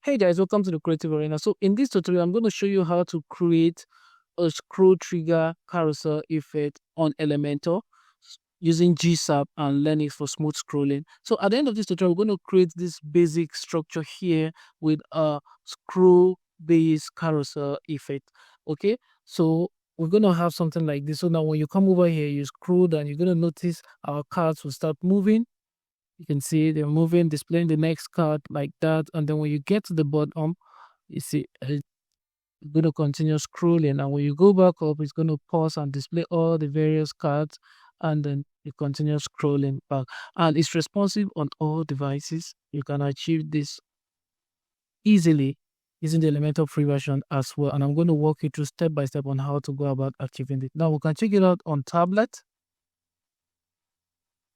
Hey guys, welcome to the Creative Arena. So in this tutorial, I'm going to show you how to create a scroll trigger carousel effect on Elementor using GSAP and Lenis for smooth scrolling. So at the end of this tutorial, we're going to create this basic structure here with a scroll based carousel effect. Okay, so we're going to have something like this. So now when you come over here, you scroll down, you're going to notice our cards will start moving. You can see they're moving, displaying the next card like that. And then when you get to the bottom, you see it's going to continue scrolling. And when you go back up, it's going to pause and display all the various cards. And then you continue scrolling back. And it's responsive on all devices. You can achieve this easily using the Elementor free version as well. And I'm going to walk you through step by step on how to go about achieving it. Now we can check it out on tablet.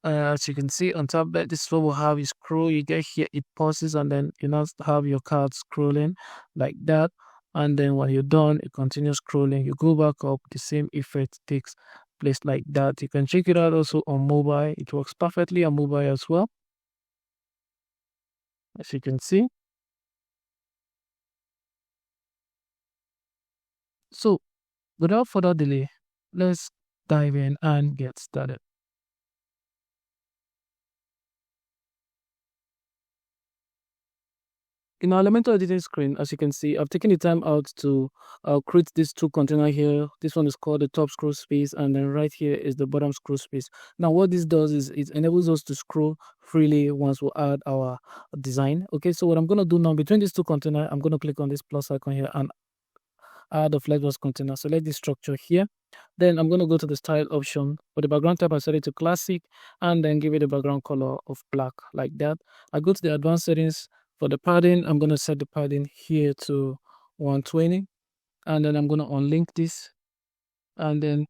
As you can see on tablet, this is what we'll have. You scroll, you get here, it pauses, and then you now have your card scrolling like that. And then when you're done, it continues scrolling. You go back up, the same effect takes place like that. You can check it out also on mobile. It works perfectly on mobile as well, as you can see. So without further delay, let's dive in and get started. In our Elementor editing screen, as you can see, I've taken the time out to create these two containers here. This one is called the top scroll space, and then right here is the bottom scroll space. Now, what this does is it enables us to scroll freely once we add our design. Okay, so what I'm going to do now, between these two containers, I'm going to click on this plus icon here and add a flexbox container. Select this structure here. Then I'm going to go to the style option. For the background type, I set it to classic, and then give it a background color of black like that. I go to the advanced settings. For the padding, I'm going to set the padding here to 120, and then I'm going to unlink this and then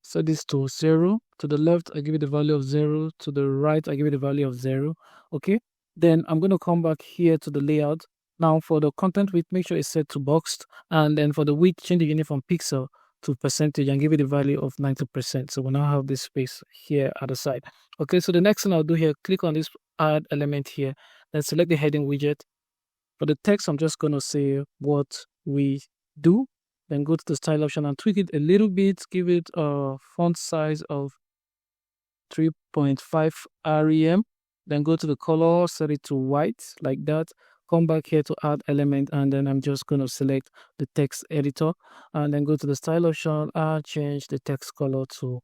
set this to 0. To the left, I give it the value of 0. To the right, I give it the value of 0. Okay. Then I'm going to come back here to the layout. Now for the content width, make sure it's set to boxed, and then for the width, change the unit from pixel to percentage and give it the value of 90%. So we now have this space here at the side. Okay, so the next thing I'll do here, click on this add element here, then select the heading widget. For the text, I'm just going to say what we do, then go to the style option and tweak it a little bit, give it a font size of 3.5 rem, then go to the color, set it to white like that. Come back here to add element, and then I'm just going to select the text editor and then go to the style option and change the text color to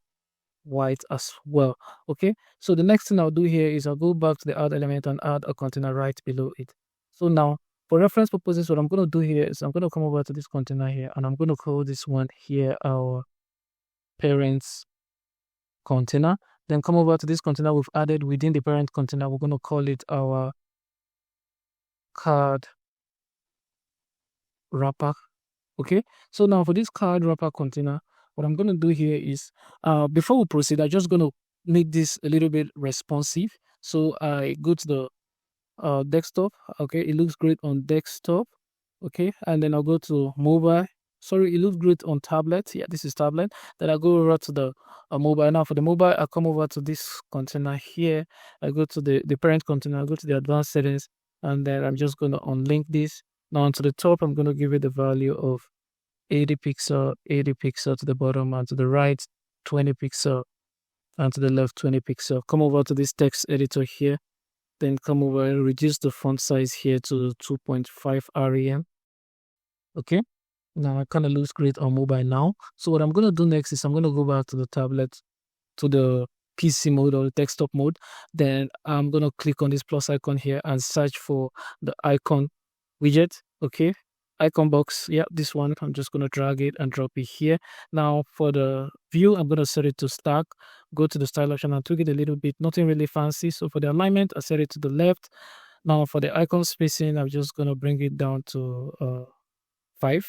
white as well. Okay, so the next thing I'll do here is I'll go back to the add element and add a container right below it. So now for reference purposes, what I'm going to do here is I'm going to come over to this container here, and I'm going to call this one here our parents container. Then come over to this container we've added within the parent container. We're going to call it our card wrapper. Okay, so now for this card wrapper container, what I'm going to do here is before we proceed, I'm just going to make this a little bit responsive. So I go to the desktop. Okay, it looks great on desktop. Okay, and then I'll go to mobile. Sorry, it looks great on tablet. Yeah, this is tablet. Then I go over to the mobile. Now for the mobile, I come over to this container here. I go to the parent container. I go to the advanced settings, and then I'm just going to unlink this. Now onto the top, I'm going to give it the value of 80 pixel to the bottom, and to the right 20 pixel, and to the left 20 pixel. Come over to this text editor here. Then come over and reduce the font size here to 2.5 rem. Okay, now it kind of looks great on mobile now. So what I'm going to do next is I'm going to go back to the tablet, to the PC mode or the desktop mode. Then I'm going to click on this plus icon here and search for the icon widget. Okay, icon box. Yeah, this one. I'm just going to drag it and drop it here. Now for the view, I'm going to set it to stack. Go to the style option and tweak it a little bit. Nothing really fancy. So for the alignment, I set it to the left. Now for the icon spacing, I'm just going to bring it down to 5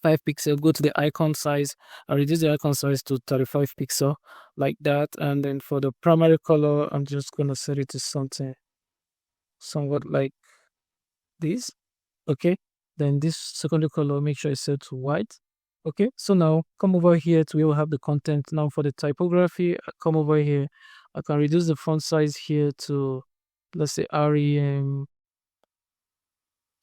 pixel. Go to the icon size and reduce the icon size to 35 pixel like that. And then for the primary color, I'm just going to set it to something somewhat like this. Okay, then this secondary color, make sure it's set to white. Okay, so now come over here to where we have the content. Now for the typography, I come over here. I can reduce the font size here to, let's say, rem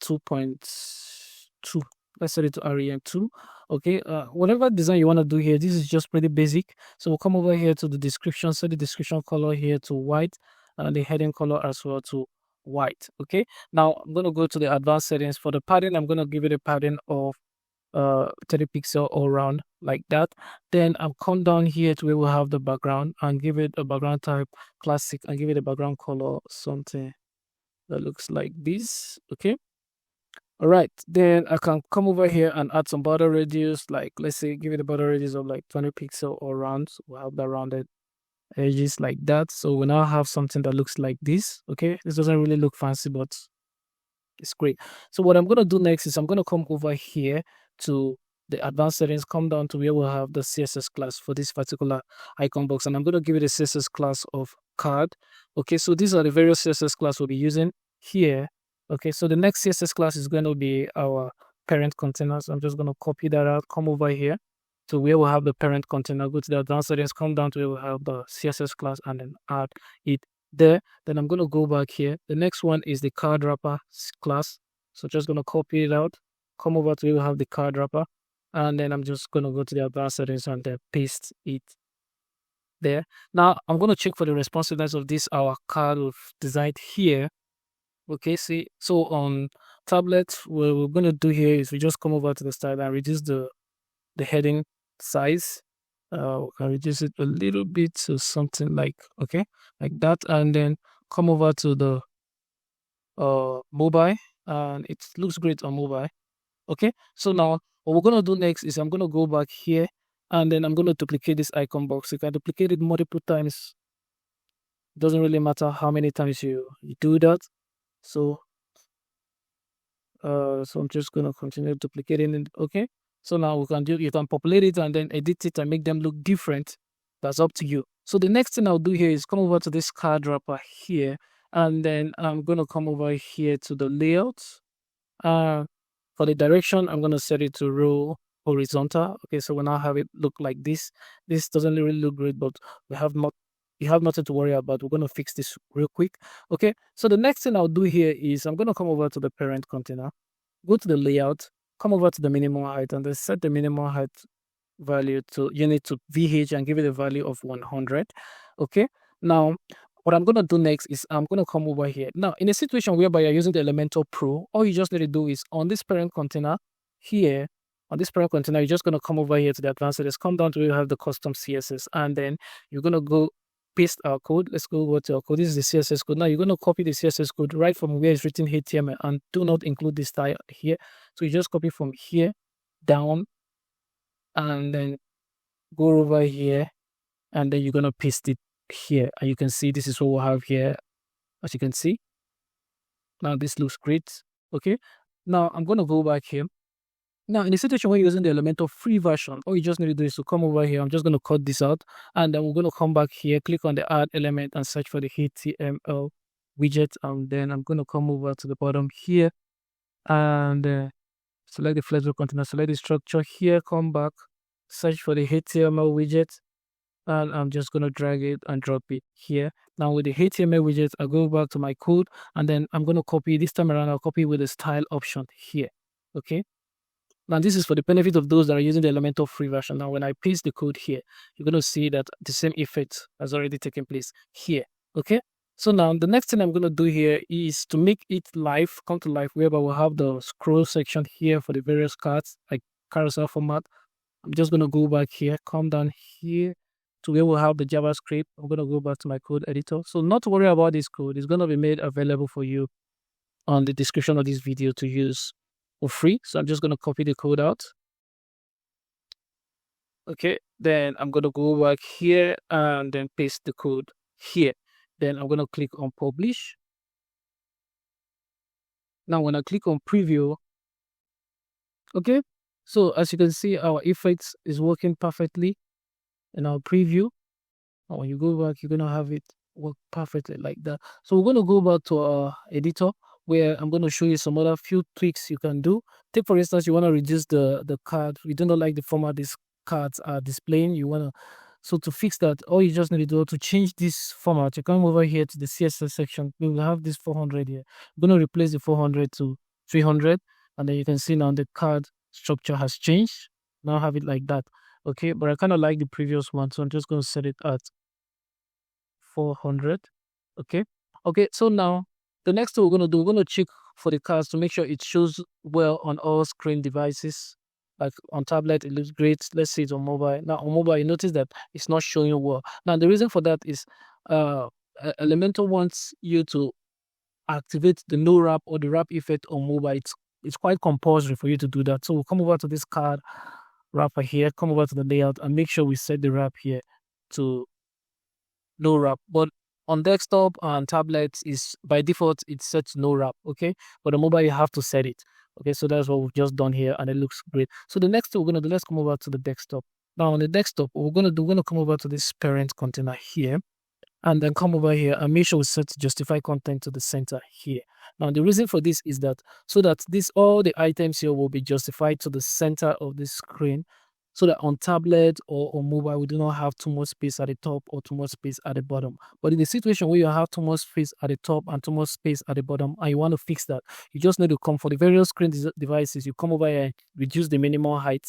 2.2. Let's set it to REM2. Okay, whatever design you want to do here, this is just pretty basic. So we'll come over here to the description, set the description color here to white, and the heading color as well to white. Okay, now I'm going to go to the advanced settings. For the padding, I'm going to give it a padding of 30 pixel all around, like that. Then I'll come down here to where we'll have the background and give it a background type classic, and give it a background color something that looks like this. Okay, all right, then I can come over here and add some border radius, like let's say give it a border radius of like 20 pixel all around. So we'll have that rounded edges like that. So we now have something that looks like this. Okay, this doesn't really look fancy, but it's great. So what I'm going to do next is I'm going to come over here to the advanced settings, come down to where we'll have the CSS class for this particular icon box, and I'm going to give it a CSS class of card. Okay, so these are the various CSS class we'll be using here. Okay, so the next CSS class is going to be our parent container. So I'm just going to copy that out, come over here to where we'll have the parent container, go to the advanced settings, come down to where we'll have the CSS class, and then add it there. Then I'm going to go back here. The next one is the card wrapper class. So just going to copy it out, come over to where we have the card wrapper, and then I'm just going to go to the advanced settings and then paste it there. Now I'm going to check for the responsiveness of this our card we've designed here. Okay, see, so on tablet, what we're going to do here is we just come over to the style and reduce the heading size. We can reduce it a little bit to something like, okay, like that, and then come over to the mobile, and it looks great on mobile. Okay, so now what we're going to do next is I'm going to go back here, and then I'm going to duplicate this icon box. You can duplicate it multiple times. It doesn't really matter how many times you do that. So I'm just going to continue duplicating it. Okay, so now you can populate it and then edit it and make them look different. That's up to you. So the next thing I'll do here is come over to this card wrapper here, and then I'm going to come over here to the layout. For the direction, I'm going to set it to row horizontal. Okay, so we now have it look like this. This doesn't really look great, but you have nothing to worry about. We're going to fix this real quick. Okay, so the next thing I'll do here is I'm going to come over to the parent container, go to the layout, come over to the minimum height, and then set the minimum height value to unit to VH and give it a value of 100. Okay, now what I'm going to do next is I'm going to come over here. Now, in a situation whereby you're using the Elementor Pro, all you just need to do is on this parent container here, on this parent container, you're just going to come over here to the advanced settings, come down to where you have the custom CSS, and then you're going to go paste our code. Let's go over to our code. This is the CSS code. Now you're going to copy the CSS code right from where it's written HTML, and do not include this style here. So you just copy from here down, and then go over here, and then you're going to paste it here, and you can see this is what we'll have here. As you can see, now this looks great. Okay, now I'm going to go back here. Now, in the situation where you're using the Elementor free version, all you just need to do is to come over here. I'm just going to cut this out, and then we're going to come back here, click on the add element, and search for the HTML widget. And then I'm going to come over to the bottom here, and select the flexible container, select the structure here, come back, search for the HTML widget, and I'm just going to drag it and drop it here. Now with the HTML widget, I'll go back to my code, and then I'm going to copy. This time around, I'll copy with the style option here. Okay, now this is for the benefit of those that are using the Elementor free version. Now when I paste the code here, you're going to see that the same effect has already taken place here. Okay, so now the next thing I'm going to do here is to make it live, come to life, whereby we'll have the scroll section here for the various cards, like carousel format. I'm just going to go back here, come down here to where we'll have the JavaScript. I'm going to go back to my code editor. So not to worry about this code. It's going to be made available for you on the description of this video to use for free. So I'm just going to copy the code out. Okay, then I'm going to go back here and then paste the code here. Then I'm going to click on publish. Now when I click on preview, okay, so as you can see, our effects is working perfectly in our preview. And when you go back, you're going to have it work perfectly like that. So we're going to go back to our editor, where I'm going to show you some other few tweaks you can do. Take, for instance, you want to reduce the card. You do not like the format these cards are displaying. You want to, so to fix that, all you just need to do to change this format, you come over here to the CSS section. We will have this 400 here. I'm going to replace the 400 to 300, and then you can see now the card structure has changed. Now have it like that. Okay, but I kind of like the previous one, so I'm just going to set it at 400. Okay. Okay, so now the next thing we're going to do, we're going to check for the cards to make sure it shows well on all screen devices. Like on tablet, it looks great. Let's see it on mobile. Now on mobile, you notice that it's not showing well. Now the reason for that is Elementor wants you to activate the no wrap or the wrap effect on mobile. It's quite compulsory for you to do that. So we'll come over to this card wrapper here, come over to the layout and make sure we set the wrap here to no wrap. But on desktop and tablets is by default it's set to no wrap. Okay, but on mobile you have to set it. Okay, so that's what we've just done here and it looks great. So the next thing we're going to do, let's come over to the desktop. Now on the desktop, what we're going to do, we're going to come over to this parent container here and then come over here and make sure we set justify content to the center here. Now the reason for this is that so that all the items here will be justified to the center of the screen, so that on tablet or on mobile we do not have too much space at the top or too much space at the bottom. But in the situation where you have too much space at the top and too much space at the bottom and you want to fix that, you just need to come for the various screen devices, you come over here and reduce the minimum height.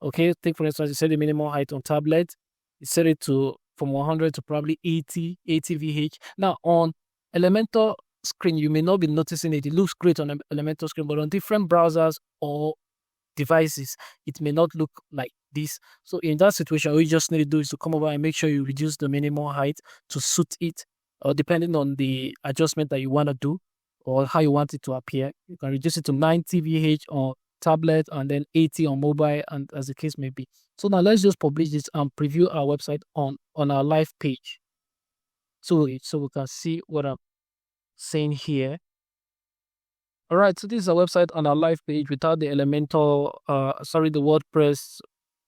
Okay, take for instance, you set the minimum height on tablet, you set it to from 100 to probably 80 VH. Now on Elementor screen, you may not be noticing it. It looks great on Elementor screen, but on different browsers or devices, it may not look like this. So in that situation, all you just need to do is to come over and make sure you reduce the minimum height to suit it, or depending on the adjustment that you want to do or how you want it to appear. You can reduce it to 90 VH on tablet and then 80 on mobile, and as the case may be. So now let's just publish this and preview our website on our live page. So we can see what I'm saying here. All right, so this is a website on our live page without the Elementor, the WordPress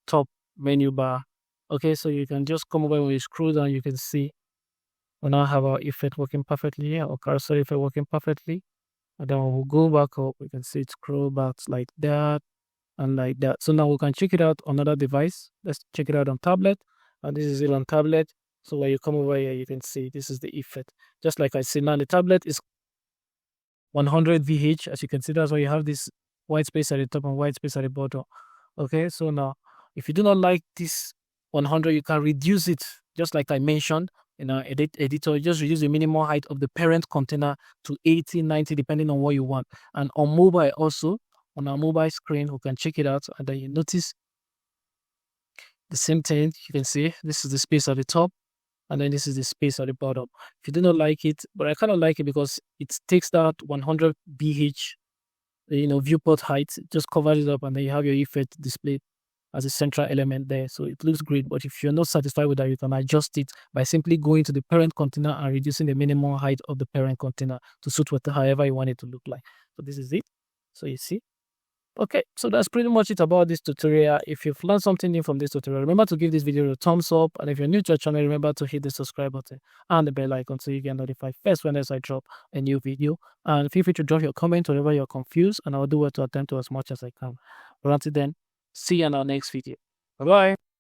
top menu bar. Okay, so you can just come over when you scroll down, you can see we now have our effect working perfectly here, our carousel effect working perfectly. And then we'll go back up, we can see it scroll back like that and like that. So now we can check it out on another device. Let's check it out on tablet. And this is it on tablet. So when you come over here, you can see this is the effect. Just like I said, now the tablet is 100 VH. As you can see, that's why you have this white space at the top and white space at the bottom. Okay, so now if you do not like this 100, you can reduce it, just like I mentioned in our editor. Just reduce the minimum height of the parent container to 80, 90, depending on what you want. And on mobile also, on our mobile screen, we can check it out, and then you notice the same thing. You can see this is the space at the top, and then this is the space at the bottom. If you do not like it, but I kind of like it because it takes that 100 BH, viewport height, just covers it up, and then you have your effect displayed as a central element there. So it looks great, but if you're not satisfied with that, you can adjust it by simply going to the parent container and reducing the minimum height of the parent container to suit however you want it to look like. So this is it. So you see. Okay, so that's pretty much it about this tutorial. If you've learned something new from this tutorial, remember to give this video a thumbs up. And if you're new to our channel, remember to hit the subscribe button and the bell icon so you get notified first when I drop a new video. And feel free to drop your comment whenever you're confused, and I'll do what to attempt to as much as I can. But until then, see you in our next video. Bye-bye.